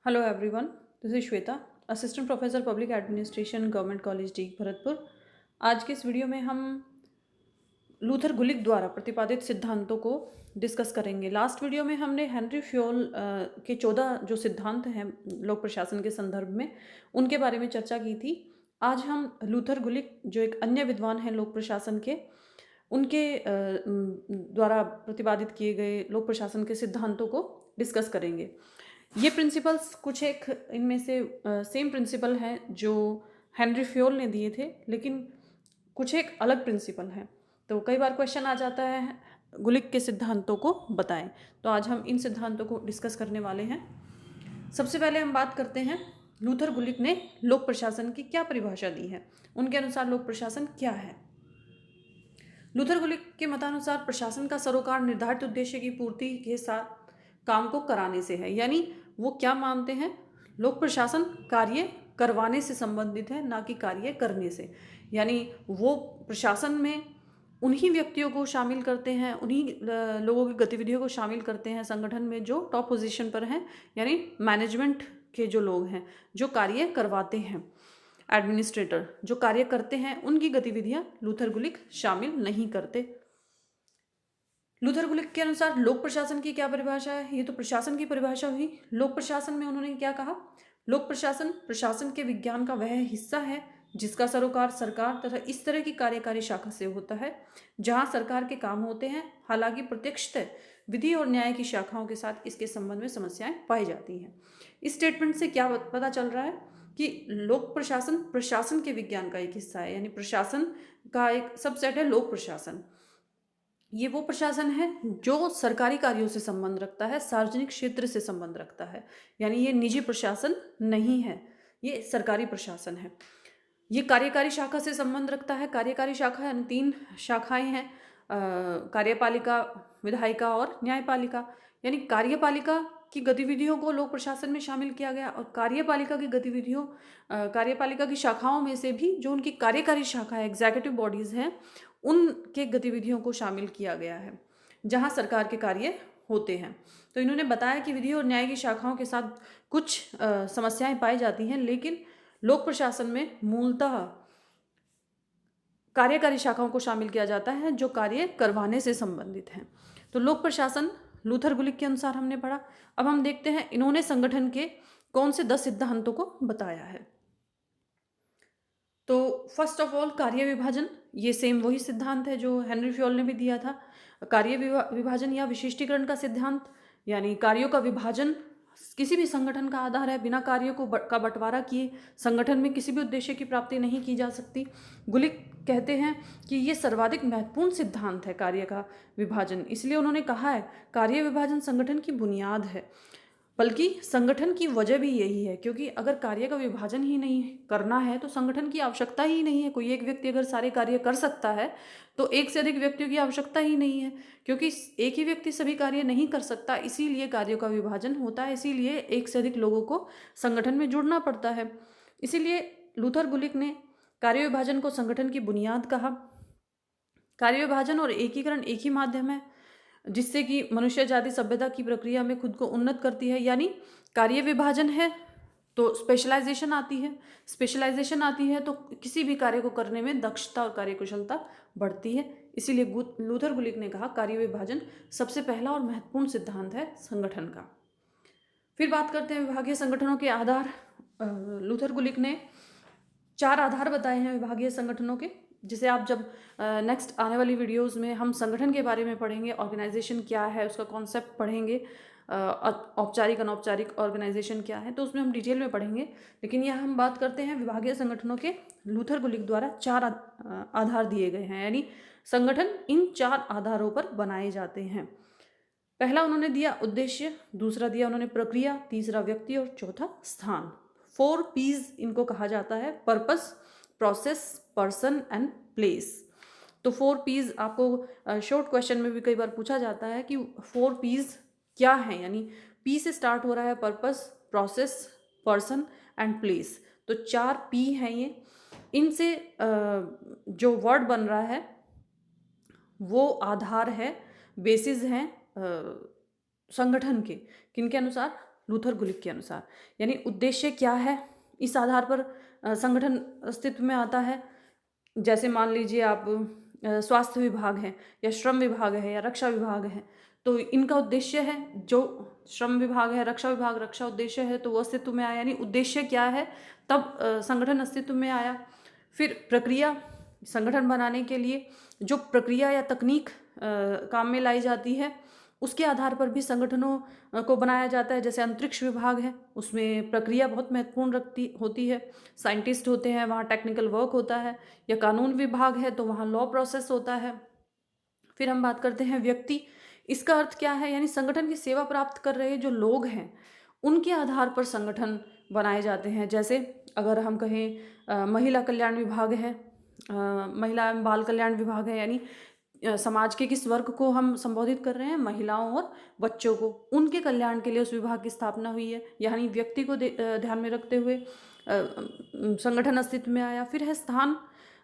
Hello everyone, this is Shweta, assistant professor public administration, government college D Bharatpur. आज के इस video में हम लूथर गुलिक द्वारा प्रतिपादित सिद्धांतों को डिस्कस करेंगे। लास्ट वीडियो में हमने हेनरी फ्योल के 14 जो सिद्धांत हैं लोक प्रशासन के संदर्भ में, उनके बारे में चर्चा की थी। आज हम लूथर गुलिक, जो एक अन्य विद्वान हैं लोक प्रशासन के, उनके द्वारा प्रतिपादित किए गए लोक प्रशासन के सिद्धांतों को डिस्कस करेंगे। ये प्रिंसिपल्स कुछ एक इनमें से सेम प्रिंसिपल हैं जो हेनरी फ्योल ने दिए थे, लेकिन कुछ एक अलग प्रिंसिपल हैं। तो कई बार क्वेश्चन आ जाता है गुलिक के सिद्धांतों को बताएं, तो आज हम इन सिद्धांतों को डिस्कस करने वाले हैं। सबसे पहले हम बात करते हैं लूथर गुलिक ने लोक प्रशासन की क्या परिभाषा दी है। उनके अनुसार लोक प्रशासन क्या है। लूथर गुलिक के मतानुसार प्रशासन का सरोकार निर्धारित उद्देश्य की पूर्ति के साथ काम को कराने से है। यानी वो क्या मानते हैं, लोक प्रशासन कार्य करवाने से संबंधित है, ना कि कार्य करने से। यानी वो प्रशासन में उन्हीं व्यक्तियों को शामिल करते हैं, उन्हीं लोगों की गतिविधियों को शामिल करते हैं संगठन में जो टॉप पोजीशन पर हैं, यानी मैनेजमेंट के जो लोग हैं जो कार्य करवाते हैं। एडमिनिस्ट्रेटर जो कार्य करते हैं, उनकी गतिविधियां लूथर गुलिक शामिल नहीं करते। लूथर गुलिक के अनुसार लोक प्रशासन की क्या परिभाषा है। ये तो प्रशासन की परिभाषा हुई। लोक प्रशासन में उन्होंने क्या कहा, लोक प्रशासन प्रशासन के विज्ञान का वह हिस्सा है जिसका सरोकार सरकार तथा इस तरह की कार्यकारी शाखा से होता है जहां सरकार के काम होते हैं। हालांकि प्रत्यक्षतः विधि और न्याय की शाखाओं के साथ इसके संबंध में समस्याएं पाई जाती हैं। इस स्टेटमेंट से क्या पता चल रहा है कि लोक प्रशासन प्रशासन के विज्ञान का एक हिस्सा है, यानी प्रशासन का एक सबसेट है लोक प्रशासन। ये वो प्रशासन है जो सरकारी कार्यों से संबंध रखता है, सार्वजनिक क्षेत्र से संबंध रखता है। यानी ये निजी प्रशासन नहीं है, ये सरकारी प्रशासन है। ये कार्यकारी शाखा से संबंध रखता है। कार्यकारी शाखा यानी 3 शाखाएं हैं, कार्यपालिका, विधायिका और न्यायपालिका। यानी कार्यपालिका की गतिविधियों को लोक प्रशासन में शामिल किया गया और कार्यपालिका की गतिविधियों, कार्यपालिका की शाखाओं में से भी जो उनकी कार्यकारी शाखा है, एग्जीक्यूटिव बॉडीज हैं, उनके गतिविधियों को शामिल किया गया है जहां सरकार के कार्य होते हैं। तो इन्होंने बताया कि विधि और न्याय की शाखाओं के साथ कुछ समस्याएं पाई जाती हैं, लेकिन लोक प्रशासन में मूलतः कार्यकारी शाखाओं को शामिल किया जाता है जो कार्य करवाने से संबंधित हैं। तो लोक प्रशासन लूथर गुलिक के अनुसार हमने पढ़ा। अब हम देखते हैं इन्होंने संगठन के कौन से 10 सिद्धांतों को बताया है। तो फर्स्ट ऑफ ऑल कार्य विभाजन, ये सेम वही सिद्धांत है जो हेनरी फ्योल ने भी दिया था। कार्य विभाजन या विशिष्टीकरण का सिद्धांत, यानी कार्यों का विभाजन किसी भी संगठन का आधार है। बिना कार्यों का बंटवारा किए संगठन में किसी भी उद्देश्य की प्राप्ति नहीं की जा सकती। गुलिक कहते हैं कि ये सर्वाधिक महत्वपूर्ण सिद्धांत है कार्य का विभाजन। इसलिए उन्होंने कहा है कार्य विभाजन संगठन की बुनियाद है, बल्कि संगठन की वजह भी यही है, क्योंकि अगर कार्य का विभाजन ही नहीं करना है तो संगठन की आवश्यकता ही नहीं है। कोई एक व्यक्ति अगर सारे कार्य कर सकता है तो एक से अधिक व्यक्तियों की आवश्यकता ही नहीं है, क्योंकि एक ही व्यक्ति सभी कार्य नहीं कर सकता। इसीलिए कार्यों का विभाजन होता है, इसीलिए एक से अधिक लोगों को संगठन में जुड़ना पड़ता है। इसीलिए लूथर गुलिक ने कार्य विभाजन को संगठन की बुनियाद कहा। कार्य विभाजन और एकीकरण एक ही माध्यम है जिससे कि मनुष्य जाति सभ्यता की प्रक्रिया में खुद को उन्नत करती है। यानी कार्य विभाजन है तो स्पेशलाइजेशन आती है, स्पेशलाइजेशन आती है तो किसी भी कार्य को करने में दक्षता और कार्यकुशलता बढ़ती है। इसीलिए लूथर गुलिक ने कहा कार्य विभाजन सबसे पहला और महत्वपूर्ण सिद्धांत है संगठन का। फिर बात करते हैं विभागीय संगठनों के आधार। लूथर गुलिक ने 4 आधार बताए हैं विभागीय संगठनों के, जिसे आप जब नेक्स्ट आने वाली वीडियोस में हम संगठन के बारे में पढ़ेंगे, ऑर्गेनाइजेशन क्या है उसका कॉन्सेप्ट पढ़ेंगे, औपचारिक अनौपचारिक ऑर्गेनाइजेशन क्या है, तो उसमें हम डिटेल में पढ़ेंगे। लेकिन यह हम बात करते हैं विभागीय संगठनों के। लूथर गुलिक द्वारा 4 आधार दिए गए हैं, यानी संगठन इन 4 आधारों पर बनाए जाते हैं। पहला उन्होंने दिया उद्देश्य, दूसरा दिया उन्होंने प्रक्रिया, तीसरा व्यक्ति और चौथा स्थान। 4 P's इनको कहा जाता है, purpose, process, person and place. तो 4 P's आपको शॉर्ट क्वेश्चन में भी कई बार पूछा जाता है कि 4 P's क्या है। यानी P से स्टार्ट हो रहा है, purpose, process, person and place. तो 4 P हैं ये। इनसे जो वर्ड बन रहा है वो आधार है, बेसिस हैं संगठन के। किनके अनुसार, लूथर गुलिक के अनुसार। यानी उद्देश्य क्या है, इस आधार पर संगठन अस्तित्व में आता है। जैसे मान लीजिए आप स्वास्थ्य विभाग है या श्रम विभाग है या रक्षा विभाग है, तो इनका उद्देश्य है, जो श्रम विभाग है, रक्षा विभाग, रक्षा उद्देश्य है, तो वो अस्तित्व में आया। यानी उद्देश्य क्या है, तब संगठन अस्तित्व में आया। फिर प्रक्रिया, संगठन बनाने के लिए जो प्रक्रिया या तकनीक काम में लाई जाती है, उसके आधार पर भी संगठनों को बनाया जाता है। जैसे अंतरिक्ष विभाग है, उसमें प्रक्रिया बहुत महत्वपूर्ण होती है, साइंटिस्ट होते हैं, वहाँ टेक्निकल वर्क होता है। या कानून विभाग है, तो वहाँ लॉ प्रोसेस होता है। फिर हम बात करते हैं व्यक्ति। इसका अर्थ क्या है, यानी संगठन की सेवा प्राप्त कर रहे जो लोग हैं, उनके आधार पर संगठन बनाए जाते हैं। जैसे अगर हम कहें महिला कल्याण विभाग है, महिला एवं बाल कल्याण विभाग है, यानी समाज के किस वर्ग को हम संबोधित कर रहे हैं, महिलाओं और बच्चों को, उनके कल्याण के लिए उस विभाग की स्थापना हुई है। यानी व्यक्ति को ध्यान में रखते हुए संगठन अस्तित्व में आया। फिर है स्थान।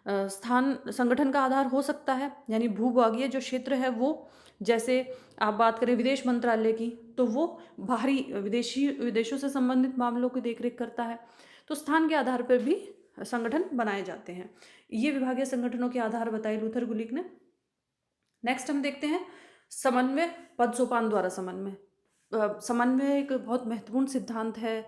स्थान संगठन का आधार हो सकता है, यानी भूभागीय जो क्षेत्र है वो, जैसे आप बात करें विदेश मंत्रालय की, तो वो बाहरी विदेशों से संबंधित मामलों की देखरेख करता है। तो स्थान के आधार पर भी संगठन बनाए जाते हैं। ये विभागीय संगठनों के आधार बताए लूथर गुलिक ने। नेक्स्ट हम देखते हैं समन्वय, पद सोपान द्वारा समन्वय। समन्वय एक बहुत महत्वपूर्ण सिद्धांत है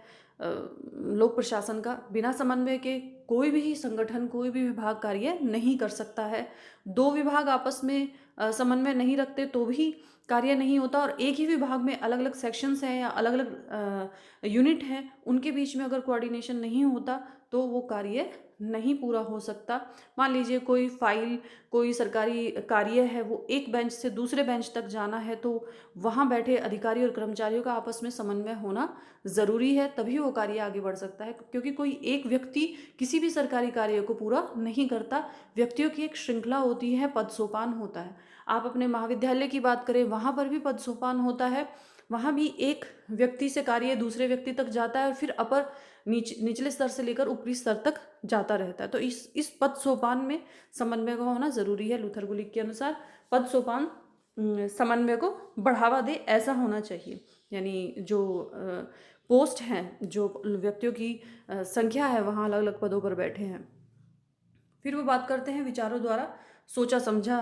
लोक प्रशासन का। बिना समन्वय के कोई भी संगठन, कोई भी विभाग कार्य नहीं कर सकता है। दो विभाग आपस में समन्वय नहीं रखते तो भी कार्य नहीं होता, और एक ही विभाग में अलग अलग सेक्शंस हैं या अलग अलग यूनिट हैं, उनके बीच में अगर कोऑर्डिनेशन नहीं होता तो वो कार्य नहीं पूरा हो सकता। मान लीजिए कोई फाइल, कोई सरकारी कार्य है, वो एक बेंच से दूसरे बेंच तक जाना है, तो वहाँ बैठे अधिकारी और कर्मचारियों का आपस में समन्वय होना ज़रूरी है, तभी वो कार्य आगे बढ़ सकता है। क्योंकि कोई एक व्यक्ति किसी भी सरकारी कार्य को पूरा नहीं करता। व्यक्तियों की एक श्रृंखला होती है, पद सोपान होता है। आप अपने महाविद्यालय की बात करें, वहाँ पर भी पद सोपान होता है। वहाँ भी एक व्यक्ति से कार्य दूसरे व्यक्ति तक जाता है और फिर अपर निचले स्तर से लेकर ऊपरी स्तर तक जाता रहता है। तो इस पद सोपान में समन्वय का होना जरूरी है। लूथर गुलिक के अनुसार पद सोपान समन्वय को बढ़ावा दे, ऐसा होना चाहिए। यानी जो पोस्ट हैं, जो व्यक्तियों की संख्या है, वहाँ अलग अलग पदों पर बैठे हैं। फिर वो बात करते हैं विचारों द्वारा सोचा समझा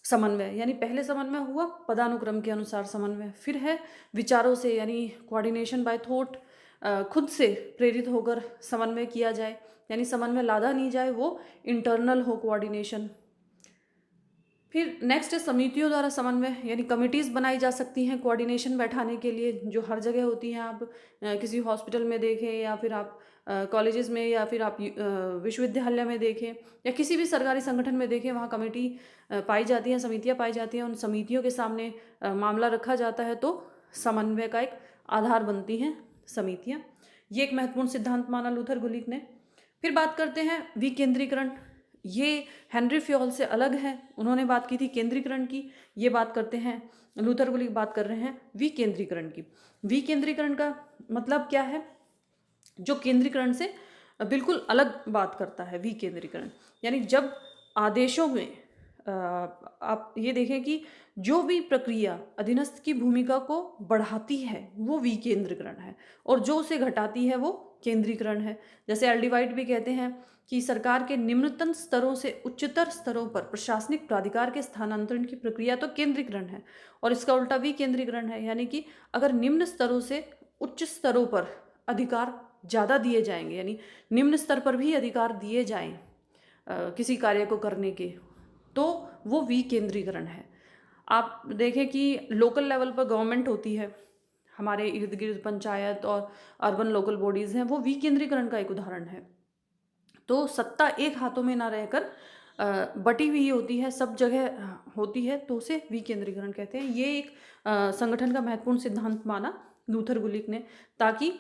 समन्वय। यानी पहले समन्वय हुआ पदानुक्रम के अनुसार समन्वय, फिर है विचारों से, यानी कोऑर्डिनेशन बाय थॉट, खुद से प्रेरित होकर समन्वय किया जाए, यानी समन्वय लादा नहीं जाए, वो इंटरनल हो कोऑर्डिनेशन। फिर नेक्स्ट है समितियों द्वारा समन्वय, यानी कमिटीज़ बनाई जा सकती हैं कोऑर्डिनेशन बैठाने के लिए, जो हर जगह होती हैं। आप किसी हॉस्पिटल में देखें, या फिर आप कॉलेजेस में, या फिर आप विश्वविद्यालय में देखें, या किसी भी सरकारी संगठन में देखें, वहाँ कमेटी पाई जाती हैं, समितियाँ पाई जाती हैं। उन समितियों के सामने मामला रखा जाता है, तो समन्वय का एक आधार बनती हैं समितियाँ। ये एक महत्वपूर्ण सिद्धांत माना लूथर गुलिक ने। फिर बात करते हैं विकेंद्रीकरण। ये हेनरी फ्योल से अलग है, उन्होंने बात की थी केंद्रीकरण की, ये बात करते हैं लूथर गुलिक बात कर रहे हैं विकेंद्रीकरण की। विकेंद्रीकरण का मतलब क्या है, जो केंद्रीकरण से बिल्कुल अलग बात करता है विकेंद्रीकरण। यानी जब आदेशों में आप ये देखें कि जो भी प्रक्रिया अधीनस्थ की भूमिका को बढ़ाती है वो विकेंद्रीकरण है, और जो उसे घटाती है वो केंद्रीकरण है। जैसे एल डी वाइट भी कहते हैं कि सरकार के निम्नतम स्तरों से उच्चतर स्तरों पर प्रशासनिक प्राधिकार के स्थानांतरण की प्रक्रिया तो केंद्रीकरण है, और इसका उल्टा विकेंद्रीकरण है। यानी कि अगर निम्न स्तरों से उच्च स्तरों पर अधिकार ज़्यादा दिए जाएंगे, यानी निम्न स्तर पर भी अधिकार दिए जाएं किसी कार्य को करने के, तो वो विकेंद्रीकरण है। आप देखें कि लोकल लेवल पर गवर्नमेंट होती है, हमारे इर्द गिर्द पंचायत और अर्बन लोकल बॉडीज़ हैं, वो विकेंद्रीकरण का एक उदाहरण है। तो सत्ता एक हाथों में ना रहकर बटी हुई होती है, सब जगह होती है, तो उसे विकेंद्रीकरण कहते हैं। ये एक संगठन का महत्वपूर्ण सिद्धांत माना लूथर गुलिक ने, ताकि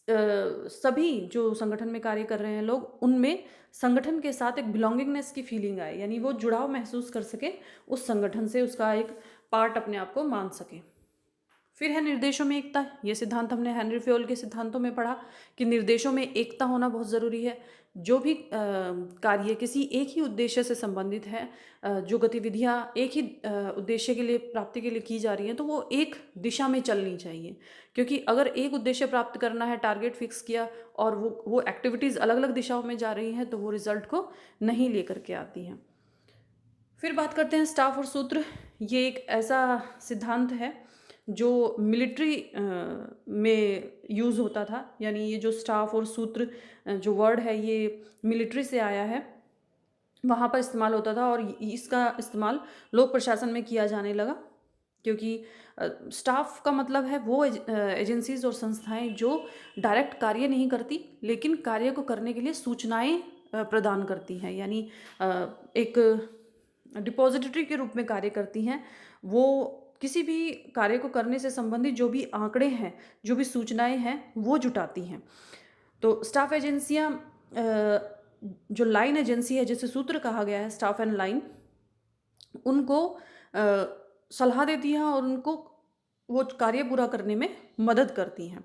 सभी जो संगठन में कार्य कर रहे हैं लोग, उनमें संगठन के साथ एक बिलोंगिंगनेस की फीलिंग आए, यानी वो जुड़ाव महसूस कर सके उस संगठन से, उसका एक पार्ट अपने आप को मान सके। फिर है निर्देशों में एकता। ये सिद्धांत हमने हेनरी फ्योल के सिद्धांतों में पढ़ा कि निर्देशों में एकता होना बहुत ज़रूरी है। जो भी कार्य किसी एक ही उद्देश्य से संबंधित है, जो गतिविधियाँ एक ही उद्देश्य के लिए प्राप्ति के लिए की जा रही हैं, तो वो एक दिशा में चलनी चाहिए। क्योंकि अगर एक उद्देश्य प्राप्त करना है, टारगेट फिक्स किया और वो एक्टिविटीज़ अलग अलग दिशाओं में जा रही हैं, तो वो रिजल्ट को नहीं लेकर के आती हैं। फिर बात करते हैं स्टाफ और सूत्र। ये एक ऐसा सिद्धांत है जो मिलिट्री में यूज़ होता था। यानी ये जो स्टाफ और सूत्र जो वर्ड है, ये मिलिट्री से आया है, वहाँ पर इस्तेमाल होता था और इसका इस्तेमाल लोक प्रशासन में किया जाने लगा। क्योंकि स्टाफ का मतलब है वो एजेंसीज और संस्थाएं जो डायरेक्ट कार्य नहीं करती, लेकिन कार्य को करने के लिए सूचनाएं प्रदान करती हैं। यानी एक डिपॉजिटरी के रूप में कार्य करती हैं। वो किसी भी कार्य को करने से संबंधित जो भी आंकड़े हैं, जो भी सूचनाएं हैं, वो जुटाती हैं। तो स्टाफ एजेंसियां, जो लाइन एजेंसी है जिसे सूत्र कहा गया है, स्टाफ एंड लाइन, उनको सलाह देती हैं और उनको वो कार्य पूरा करने में मदद करती हैं।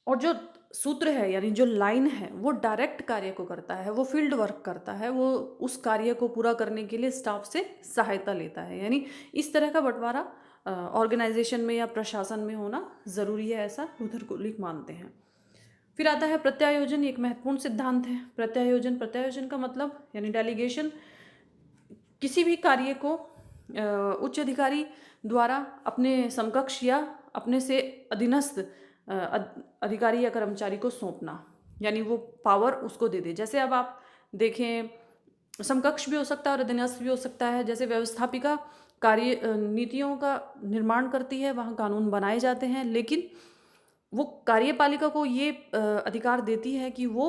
और जो सूत्र है यानी जो लाइन है, वो डायरेक्ट कार्य को करता है, वो फील्ड वर्क करता है, वो उस कार्य को पूरा करने के लिए स्टाफ से सहायता लेता है। यानी इस तरह का बंटवारा ऑर्गेनाइजेशन में या प्रशासन में होना ज़रूरी है, ऐसा लूथर गुलिक मानते हैं। फिर आता है प्रत्यायोजन। एक महत्वपूर्ण सिद्धांत है प्रत्यायोजन का मतलब यानी डेलीगेशन। किसी भी कार्य को उच्च अधिकारी द्वारा अपने समकक्ष या अपने से अधीनस्थ अधिकारी या कर्मचारी को सौंपना, यानी वो पावर उसको दे दे। जैसे अब आप देखें, समकक्ष भी हो सकता है और अधीनस्थ भी हो सकता है। जैसे व्यवस्थापिका कार्य नीतियों का निर्माण करती है, वहाँ कानून बनाए जाते हैं, लेकिन वो कार्यपालिका को ये अधिकार देती है कि वो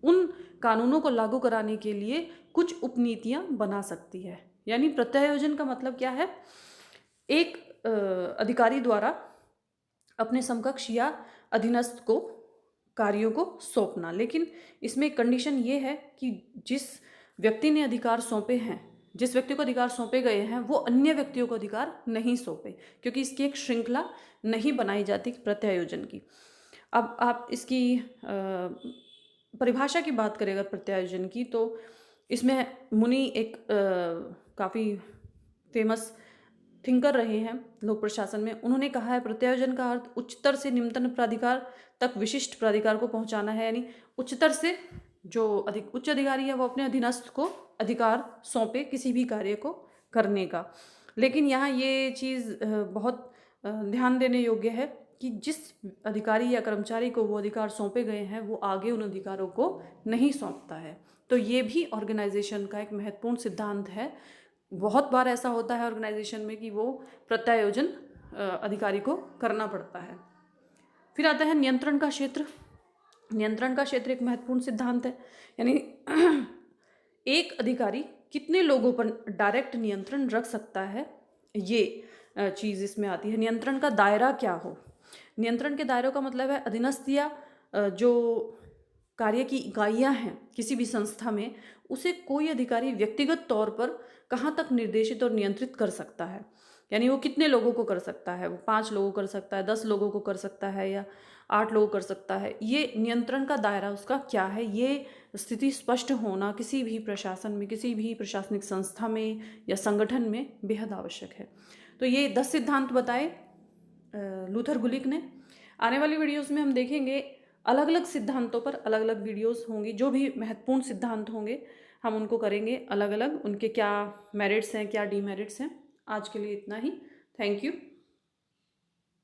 उन कानूनों को लागू कराने के लिए कुछ उपनीतियां बना सकती है। यानी प्रत्यायोजन का मतलब क्या है? एक अधिकारी द्वारा अपने समकक्ष या अधीनस्थ को कार्यों को सौंपना, लेकिन इसमें एक कंडीशन ये है कि जिस व्यक्ति ने अधिकार सौंपे हैं, जिस व्यक्ति को अधिकार सौंपे गए हैं, वो अन्य व्यक्तियों को अधिकार नहीं सौंपे, क्योंकि इसकी एक श्रृंखला नहीं बनाई जाती प्रत्यायोजन की। अब आप इसकी परिभाषा की बात करें अगर प्रत्यायोजन की, तो इसमें मुनि एक काफ़ी फेमस थिंकर रहे हैं लोक प्रशासन में। उन्होंने कहा है प्रत्यायोजन का अर्थ उच्चतर से निम्नतम प्राधिकार तक विशिष्ट प्राधिकार को पहुंचाना है। यानी उच्चतर से जो उच्च अधिकारी है, वो अपने अधीनस्थ को अधिकार सौंपे किसी भी कार्य को करने का। लेकिन यहाँ ये चीज़ बहुत ध्यान देने योग्य है कि जिस अधिकारी या कर्मचारी को वो अधिकार सौंपे गए हैं, वो आगे उन अधिकारों को नहीं सौंपता है। तो ये भी ऑर्गेनाइजेशन का एक महत्वपूर्ण सिद्धांत है। बहुत बार ऐसा होता है ऑर्गेनाइजेशन में कि वो प्रत्यायोजन अधिकारी को करना पड़ता है। फिर आता है नियंत्रण का क्षेत्र। नियंत्रण का क्षेत्र एक महत्वपूर्ण सिद्धांत है। यानी एक अधिकारी कितने लोगों पर डायरेक्ट नियंत्रण रख सकता है, ये चीज़ इसमें आती है। नियंत्रण का दायरा क्या हो? नियंत्रण के दायरों का मतलब है अधीनस्थ या जो कार्य की इकाइयां हैं किसी भी संस्था में, उसे कोई अधिकारी व्यक्तिगत तौर पर कहाँ तक निर्देशित और नियंत्रित कर सकता है। यानी वो कितने लोगों को कर सकता है? वो 5 लोगों को कर सकता है, 10 लोगों को कर सकता है, या 8 लोगों को कर सकता है। ये नियंत्रण का दायरा उसका क्या है, ये स्थिति स्पष्ट होना किसी भी प्रशासन में, किसी भी प्रशासनिक संस्था में या संगठन में बेहद आवश्यक है। तो ये 10 सिद्धांत बताए लूथर गुलिक ने। आने वाली वीडियोस में हम देखेंगे अलग अलग सिद्धांतों पर अलग अलग वीडियोस होंगी। जो भी महत्वपूर्ण सिद्धांत होंगे हम उनको करेंगे अलग अलग, उनके क्या मेरिट्स हैं, क्या डीमेरिट्स हैं। आज के लिए इतना ही। Thank you.